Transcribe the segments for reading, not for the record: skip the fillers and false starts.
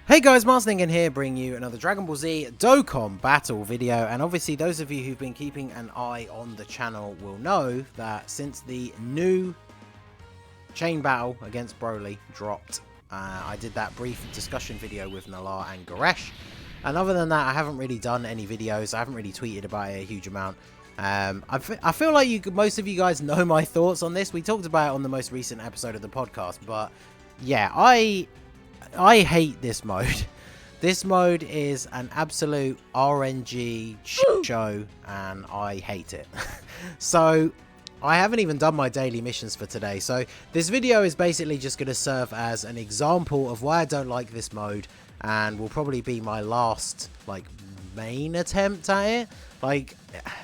Hey guys, Marsningen here, bringing you another Dragon Ball Z Dokkan Battle video, and obviously those of you who've been keeping an eye on the channel will know that since the new chain battle against Broly dropped, I did that brief discussion video with Nalar and Goresh, and other than that I haven't really done any videos. I haven't really tweeted about it a huge amount. I feel like most of you guys know my thoughts on this. We talked about it on the most recent episode of the podcast, but yeah, I hate this mode. This mode is an absolute RNG show, and I hate it. So, I haven't even done my daily missions for today. So, this video is basically just going to serve as an example of why I don't like this mode, and will probably be my last, main attempt at it.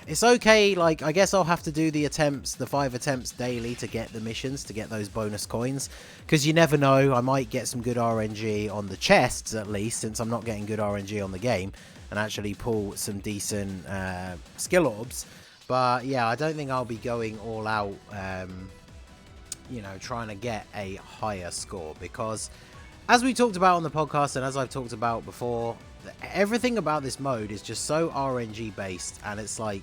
It's okay, I guess I'll have to do the 5 attempts daily to get the missions, to get those bonus coins, because you never know, I might get some good RNG on the chests at least, since I'm not getting good RNG on the game, and actually pull some decent skill orbs. But yeah, I don't think I'll be going all out, you know, trying to get a higher score, because as we talked about on the podcast, and as I've talked about before, everything about this mode is just so RNG based, and it's like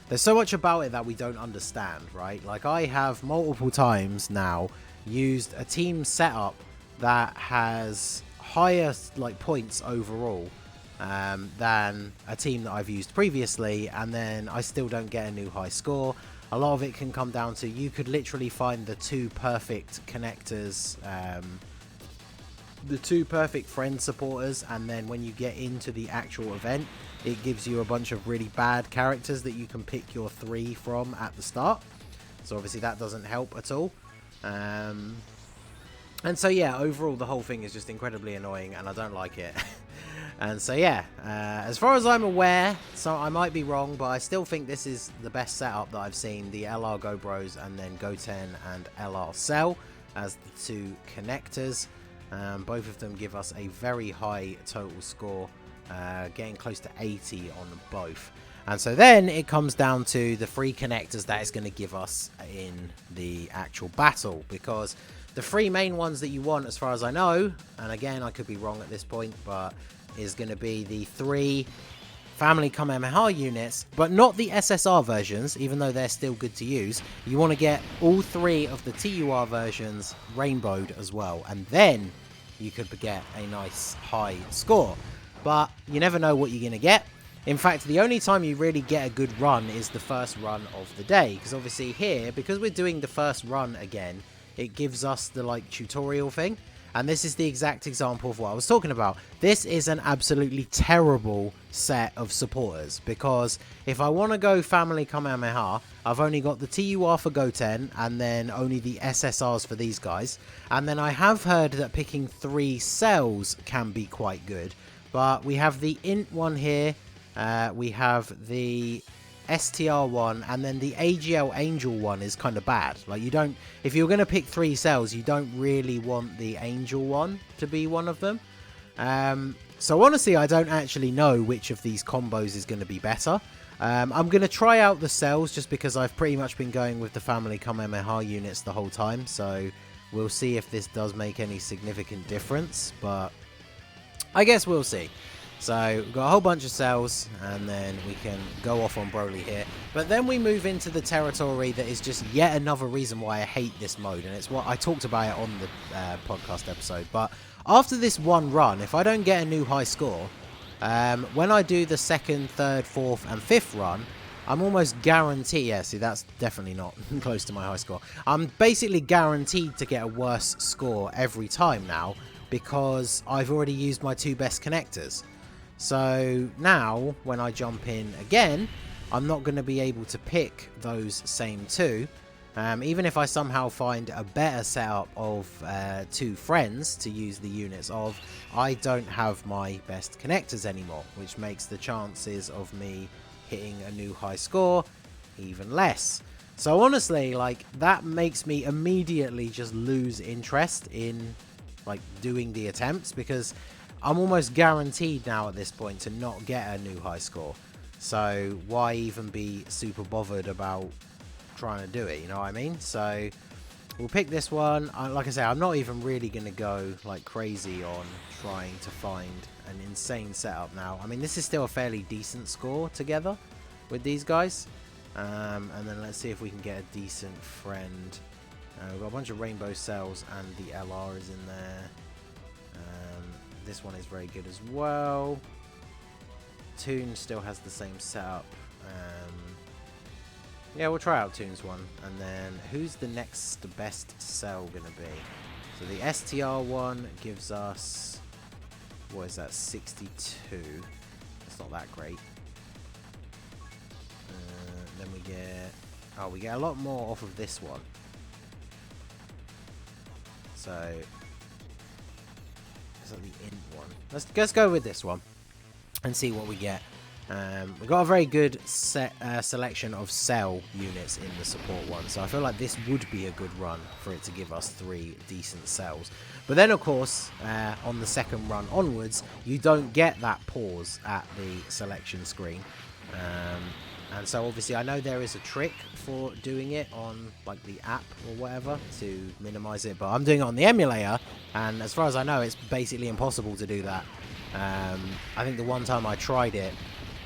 there's so much about it that we don't understand, right? Like, I have multiple times now used a team setup that has higher points overall than a team that I've used previously, and then I still don't get a new high score. A lot of it can come down to, you could literally find the two perfect connectors, the two perfect friend supporters, and then when you get into the actual event, it gives you a bunch of really bad characters that you can pick your 3 from at the start. So obviously that doesn't help at all. And so yeah, overall the whole thing is just incredibly annoying, and I don't like it. And so yeah, as far as I'm aware, so I might be wrong, but I still think this is the best setup that I've seen. The LR Go Bros and then Goten and LR Cell as the 2 connectors. Both of them give us a very high total score, getting close to 80 on both. And so then it comes down to the 3 connectors that it's going to give us in the actual battle, because the 3 main ones that you want, as far as I know, and again I could be wrong at this point, but is going to be the 3 Family Kamehameha units, but not the SSR versions, even though they're still good to use. You want to get all 3 of the TUR versions rainbowed as well, and then you could get a nice high score. But you never know what you're going to get. In fact, the only time you really get a good run is the first run of the day, because obviously here, because we're doing the first run again, it gives us the tutorial thing. And this is the exact example of what I was talking about. This is an absolutely terrible set of supporters, because if I want to go Family Kamehameha, I've only got the TUR for Goten and then only the SSRs for these guys. And then I have heard that picking 3 cells can be quite good. But we have the Int one here, we have the STR one, and then the AGL Angel one is kind of bad. You don't, if you're going to pick 3 cells, you don't really want the Angel one to be one of them. So honestly, I don't actually know which of these combos is going to be better. I'm going to try out the cells just because I've pretty much been going with the Family Kamehameha units the whole time. So we'll see if this does make any significant difference, but I guess we'll see. So we've got a whole bunch of cells, and then we can go off on Broly here. But then we move into the territory that is just yet another reason why I hate this mode, and it's what I talked about it on the podcast episode. But after this one run, if I don't get a new high score, when I do the 2nd, 3rd, 4th, and 5th run, I'm almost guaranteed. Yeah, see, that's definitely not close to my high score. I'm basically guaranteed to get a worse score every time now, because I've already used my 2 best connectors. So now, when I jump in again, I'm not going to be able to pick those same 2. Even if I somehow find a better setup of 2 friends to use the units of, I don't have my best connectors anymore, which makes the chances of me hitting a new high score even less. So honestly, that makes me immediately just lose interest in doing the attempts, because I'm almost guaranteed now at this point to not get a new high score. So why even be super bothered about trying to do it, you know what I mean? So we'll pick this one. Like I say, I'm not even really going to go like crazy on trying to find an insane setup now. I mean, this is still a fairly decent score together with these guys. And then let's see if we can get a decent friend. We've got a bunch of rainbow cells and the LR is in there. This one is very good as well. Toon still has the same setup. Yeah, we'll try out Toon's one. And then who's the next best cell going to be? So the STR one gives us, what is that, 62. That's not that great. Then we get, oh, we get a lot more off of this one. So is that the int one? Let's go with this one and see what we get. We've got a very good selection of cell units in the support one, so I feel like this would be a good run for it to give us 3 decent cells. But then, of course, on the second run onwards, you don't get that pause at the selection screen. And so, obviously, I know there is a trick for doing it on, like, the app or whatever to minimize it, but I'm doing it on the emulator, and as far as I know, it's basically impossible to do that. I think the one time I tried it,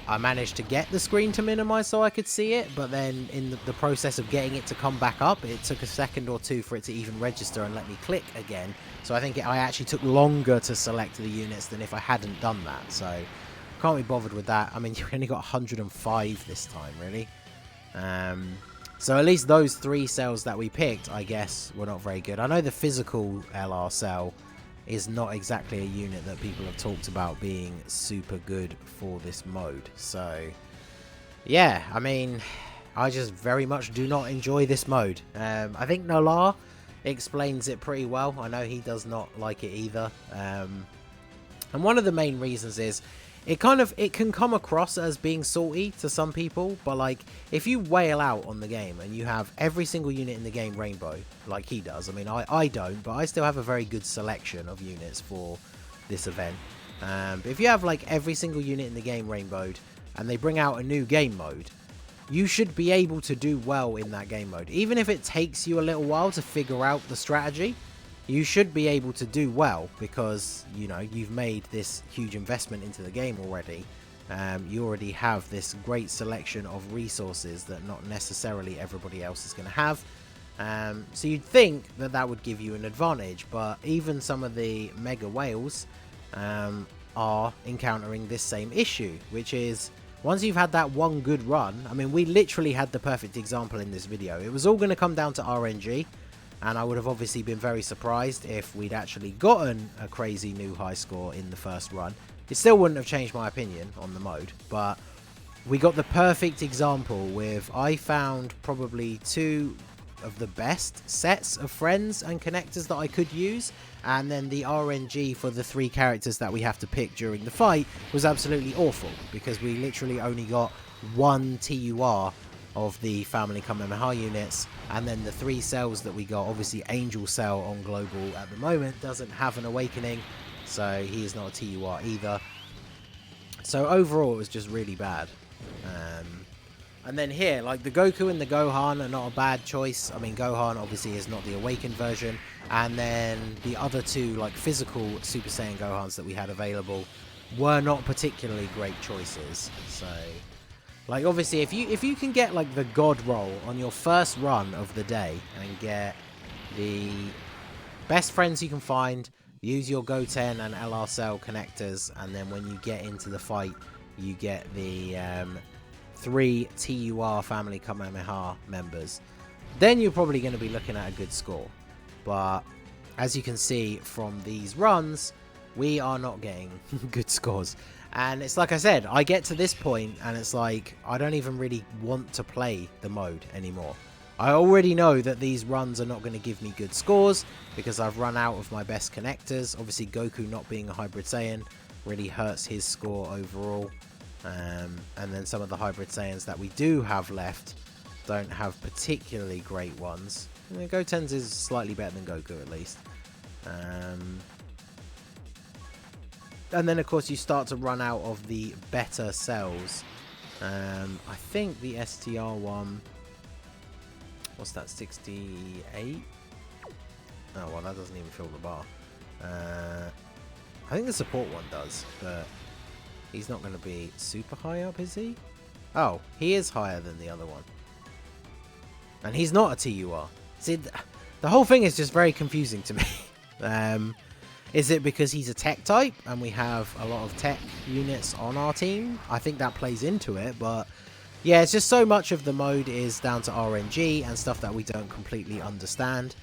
I managed to get the screen to minimize so I could see it, but then in the process of getting it to come back up, it took a second or two for it to even register and let me click again. So I think I actually took longer to select the units than if I hadn't done that. So can't be bothered with that. I mean, you only got 105 this time, really. So at least those 3 cells that we picked, I guess, were not very good. I know the physical LR cell is not exactly a unit that people have talked about being super good for this mode. So yeah, I mean, I just very much do not enjoy this mode. I think Nolar explains it pretty well. I know he does not like it either. And one of the main reasons is it can come across as being salty to some people, but like if you wail out on the game and you have every single unit in the game rainbow like he does, I mean I don't, but I still have a very good selection of units for this event. But if you have like every single unit in the game rainbowed and they bring out a new game mode, you should be able to do well in that game mode. Even if it takes you a little while to figure out the strategy, you should be able to do well because, you know, you've made this huge investment into the game already. You already have this great selection of resources that not necessarily everybody else is going to have. So you'd think that that would give you an advantage, but even some of the mega whales are encountering this same issue, which is once you've had that one good run, I mean, we literally had the perfect example in this video. It was all going to come down to RNG. And I would have obviously been very surprised if we'd actually gotten a crazy new high score in the first run. It still wouldn't have changed my opinion on the mode, but we got the perfect example with, I found probably 2 of the best sets of friends and connectors that I could use, and then the RNG for the 3 characters that we have to pick during the fight was absolutely awful, because we literally only got 1 TUR of the family Kamehameha units, and then the 3 cells that we got, obviously Angel Cell on global at the moment doesn't have an awakening, so he is not a TUR either. So overall it was just really bad. And then here, like the Goku and the Gohan are not a bad choice. I mean, Gohan obviously is not the awakened version, and then the other 2 like physical Super Saiyan Gohans that we had available were not particularly great choices. So like, obviously, if you can get, like, the God roll on your first run of the day and get the best friends you can find, use your Goten and LR Cell connectors, and then when you get into the fight, you get the 3 TUR family Kamehameha members, then you're probably going to be looking at a good score. But as you can see from these runs, we are not getting good scores. And it's like I said, I get to this point and it's like, I don't even really want to play the mode anymore. I already know that these runs are not going to give me good scores because I've run out of my best connectors. Obviously, Goku not being a Hybrid Saiyan really hurts his score overall. And then some of the Hybrid Saiyans that we do have left don't have particularly great ones. I mean, Goten's is slightly better than Goku at least. And then, of course, you start to run out of the better cells. I think the STR one... What's that, 68? Oh, well, that doesn't even fill the bar. I think the support one does, but he's not going to be super high up, is he? Oh, he is higher than the other one. And he's not a TUR. See, the whole thing is just very confusing to me. Is it because he's a tech type and we have a lot of tech units on our team? I think that plays into it, but yeah, it's just so much of the mode is down to RNG and stuff that we don't completely understand.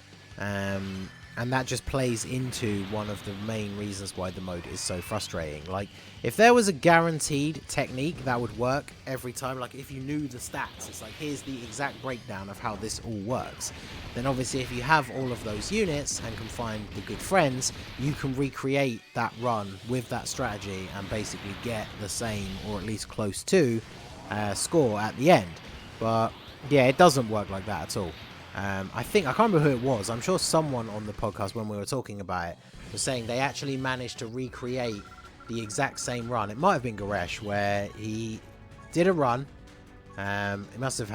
And that just plays into one of the main reasons why the mode is so frustrating. Like, if there was a guaranteed technique that would work every time, like if you knew the stats, it's like, here's the exact breakdown of how this all works. Then obviously if you have all of those units and can find the good friends, you can recreate that run with that strategy and basically get the same, or at least close to, score at the end. But yeah, it doesn't work like that at all. I can't remember who it was. I'm sure someone on the podcast when we were talking about it was saying they actually managed to recreate the exact same run. It might have been Goresh, where he did a run. He must have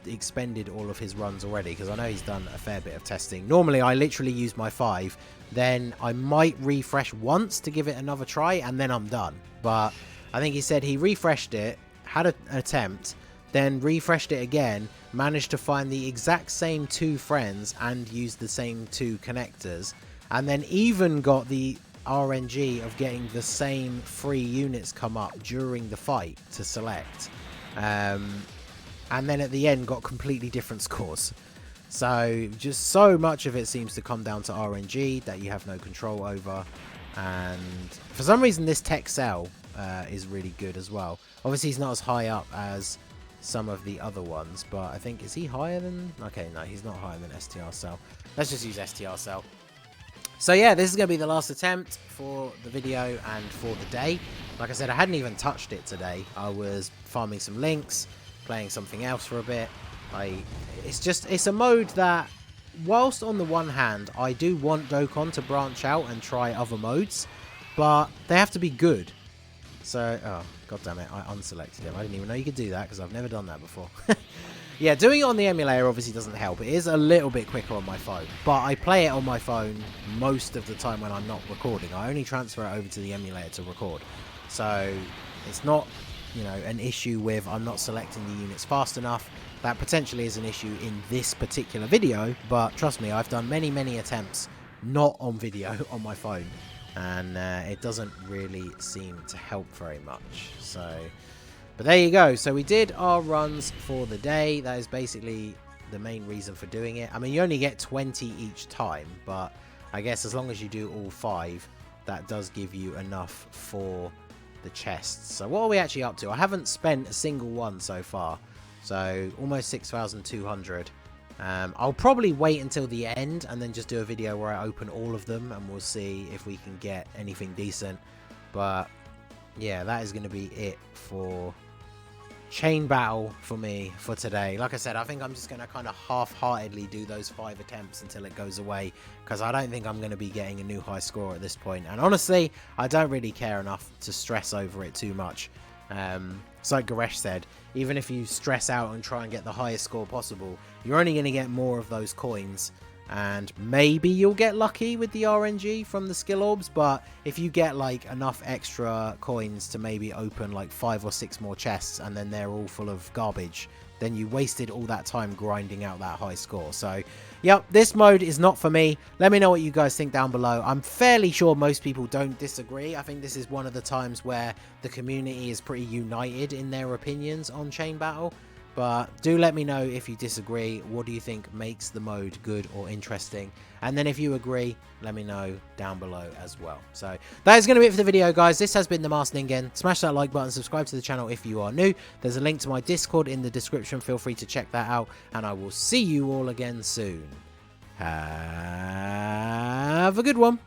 expended all of his runs already, because I know he's done a fair bit of testing. Normally, I literally use my 5. Then I might refresh once to give it another try, and then I'm done. But I think he said he refreshed it, had an attempt, then refreshed it again, managed to find the exact same 2 friends and used the same 2 connectors, and then even got the RNG of getting the same 3 units come up during the fight to select. And then at the end got completely different scores. So just so much of it seems to come down to RNG that you have no control over. And for some reason this tech cell is really good as well. Obviously he's not as high up as some of the other ones, but I think, is he higher than... Okay, no, he's not higher than STR Cell. Let's just use STR Cell. So yeah, this is going to be the last attempt for the video and for the day. Like I said, I hadn't even touched it today. I was farming some links, playing something else for a bit. It's a mode that, whilst on the one hand, I do want Dokkan to branch out and try other modes, but they have to be good. So, oh, god damn it, I unselected him. I didn't even know you could do that, because I've never done that before. Yeah, doing it on the emulator obviously doesn't help. It is a little bit quicker on my phone, but I play it on my phone most of the time when I'm not recording. I only transfer it over to the emulator to record. So, it's not, you know, an issue with I'm not selecting the units fast enough. That potentially is an issue in this particular video, but trust me, I've done many, many attempts not on video on my phone. And it doesn't really seem to help very much. So, but there you go. So we did our runs for the day. That is basically the main reason for doing it. I mean, you only get 20 each time, but I guess as long as you do all 5, that does give you enough for the chests. So what are we actually up to? I haven't spent a single one so far. So almost 6,200. I'll probably wait until the end and then just do a video where I open all of them and we'll see if we can get anything decent. But yeah, that is going to be it for Chain Battle for me for today. Like I said, I think I'm just going to kind of half-heartedly do those 5 attempts until it goes away, because I don't think I'm going to be getting a new high score at this point. And honestly, I don't really care enough to stress over it too much. It's like Goresh said, even if you stress out and try and get the highest score possible, you're only going to get more of those coins, and maybe you'll get lucky with the RNG from the skill orbs, but if you get like enough extra coins to maybe open like 5 or 6 more chests and then they're all full of garbage, then you wasted all that time grinding out that high score. So yep, this mode is not for me. Let me know what you guys think down below. I'm fairly sure most people don't disagree. I think this is one of the times where the community is pretty united in their opinions on Chain Battle. But do let me know if you disagree. What do you think makes the mode good or interesting? And then if you agree, let me know down below as well. So that is going to be it for the video, guys. This has been the Masked Ningen. Smash that like button, subscribe to the channel if you are new. There's a link to my Discord in the description. Feel free to check that out. And I will see you all again soon. Have a good one.